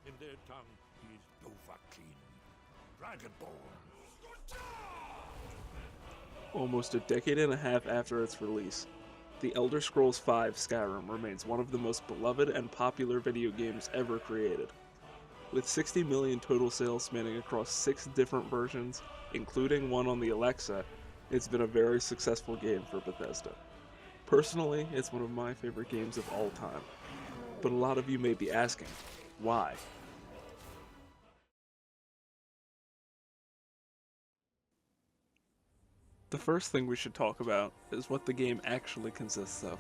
In their tongue, he is Dovahkiin, Dragonborn. Almost a decade and a half after its release, The Elder Scrolls V Skyrim remains one of the most beloved and popular video games ever created. With 60 million total sales spanning across 6 different versions, including one on the Alexa, it's been a very successful game for Bethesda. Personally, it's one of my favorite games of all time. But a lot of you may be asking, why? The first thing we should talk about is what the game actually consists of.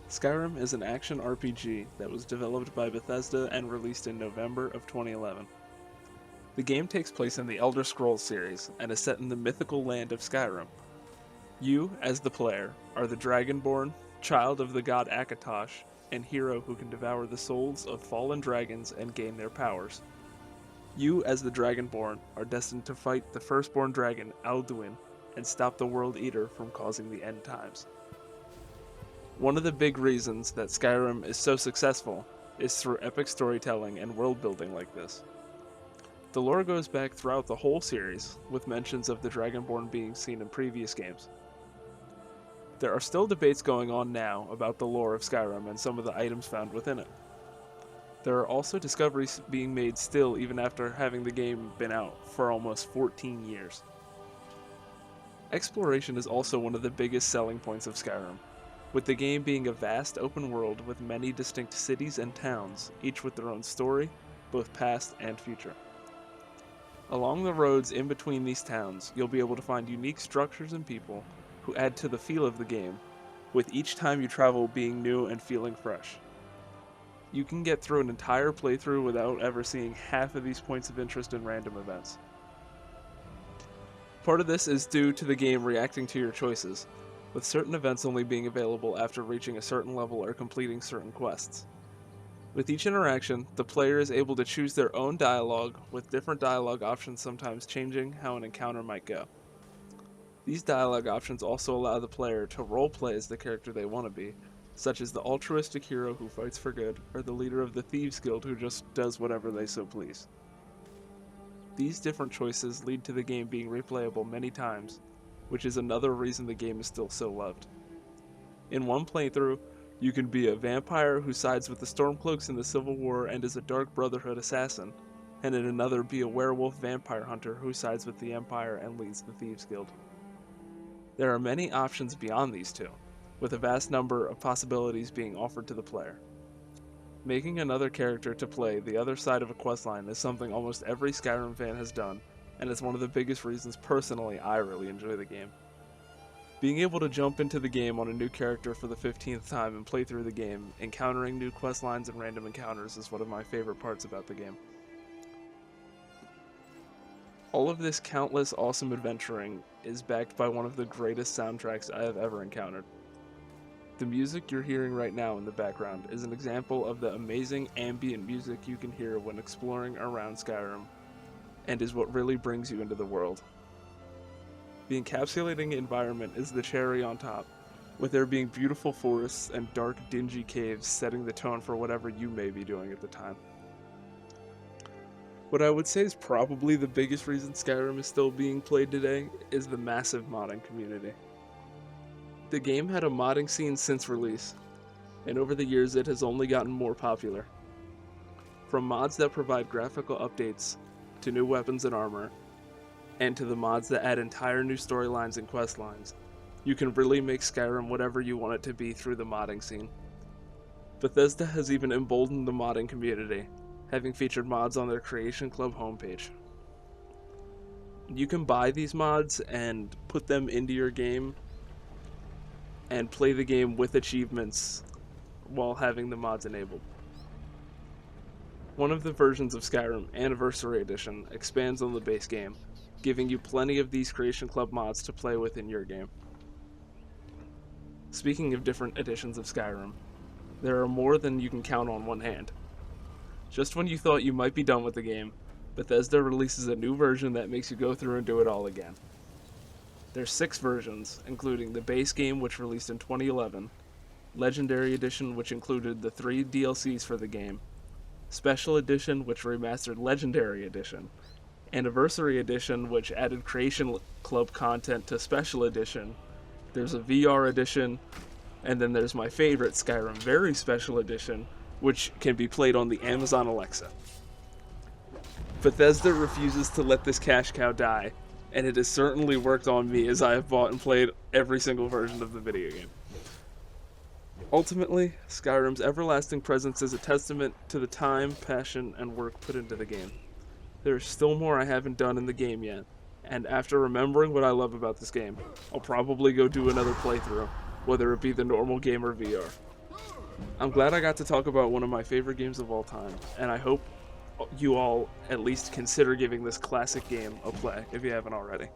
Skyrim is an action RPG that was developed by Bethesda and released in November of 2011. The game takes place in the Elder Scrolls series and is set in the mythical land of Skyrim. You, as the player, are the Dragonborn, child of the god Akatosh, and hero who can devour the souls of fallen dragons and gain their powers. You, as the Dragonborn, are destined to fight the firstborn dragon, Alduin, and stop the World Eater from causing the end times. One of the big reasons that Skyrim is so successful is through epic storytelling and world building like this. The lore goes back throughout the whole series, with mentions of the Dragonborn being seen in previous games. There are still debates going on now about the lore of Skyrim and some of the items found within it. There are also discoveries being made still even after having the game been out for almost 14 years. Exploration is also one of the biggest selling points of Skyrim, with the game being a vast open world with many distinct cities and towns, each with their own story, both past and future. Along the roads in between these towns, you'll be able to find unique structures and people who add to the feel of the game, with each time you travel being new and feeling fresh. You can get through an entire playthrough without ever seeing half of these points of interest in random events. Part of this is due to the game reacting to your choices, with certain events only being available after reaching a certain level or completing certain quests. With each interaction, the player is able to choose their own dialogue, with different dialogue options sometimes changing how an encounter might go. These dialogue options also allow the player to roleplay as the character they want to be, such as the altruistic hero who fights for good, or the leader of the Thieves Guild who just does whatever they so please. These different choices lead to the game being replayable many times, which is another reason the game is still so loved. In one playthrough, you can be a vampire who sides with the Stormcloaks in the Civil War and is a Dark Brotherhood assassin, and in another be a werewolf vampire hunter who sides with the Empire and leads the Thieves Guild. There are many options beyond these two, with a vast number of possibilities being offered to the player. Making another character to play the other side of a questline is something almost every Skyrim fan has done, and it's one of the biggest reasons personally I really enjoy the game. Being able to jump into the game on a new character for the 15th time and play through the game, encountering new questlines and random encounters is one of my favorite parts about the game. All of this countless awesome adventuring is backed by one of the greatest soundtracks I have ever encountered. The music you're hearing right now in the background is an example of the amazing ambient music you can hear when exploring around Skyrim, and is what really brings you into the world. The encapsulating environment is the cherry on top, with there being beautiful forests and dark, dingy caves setting the tone for whatever you may be doing at the time. What I would say is probably the biggest reason Skyrim is still being played today is the massive modding community. The game had a modding scene since release, and over the years it has only gotten more popular. From mods that provide graphical updates, to new weapons and armor, and to the mods that add entire new storylines and questlines, you can really make Skyrim whatever you want it to be through the modding scene. Bethesda has even emboldened the modding community, having featured mods on their Creation Club homepage. You can buy these mods and put them into your game and play the game with achievements while having the mods enabled. One of the versions of Skyrim, Anniversary Edition, expands on the base game, giving you plenty of these Creation Club mods to play with in your game. Speaking of different editions of Skyrim, there are more than you can count on one hand. Just when you thought you might be done with the game, Bethesda releases a new version that makes you go through and do it all again. There's 6 versions, including the base game, which released in 2011, Legendary Edition, which included the 3 DLCs for the game, Special Edition, which remastered Legendary Edition, Anniversary Edition, which added Creation Club content to Special Edition. There's a VR Edition, and then there's my favorite, Skyrim Very Special Edition, which can be played on the Amazon Alexa. Bethesda refuses to let this cash cow die, and it has certainly worked on me as I have bought and played every single version of the video game. Ultimately, Skyrim's everlasting presence is a testament to the time, passion, and work put into the game. There is still more I haven't done in the game yet, and after remembering what I love about this game, I'll probably go do another playthrough, whether it be the normal game or VR. I'm glad I got to talk about one of my favorite games of all time, and I hope you all at least consider giving this classic game a play if you haven't already.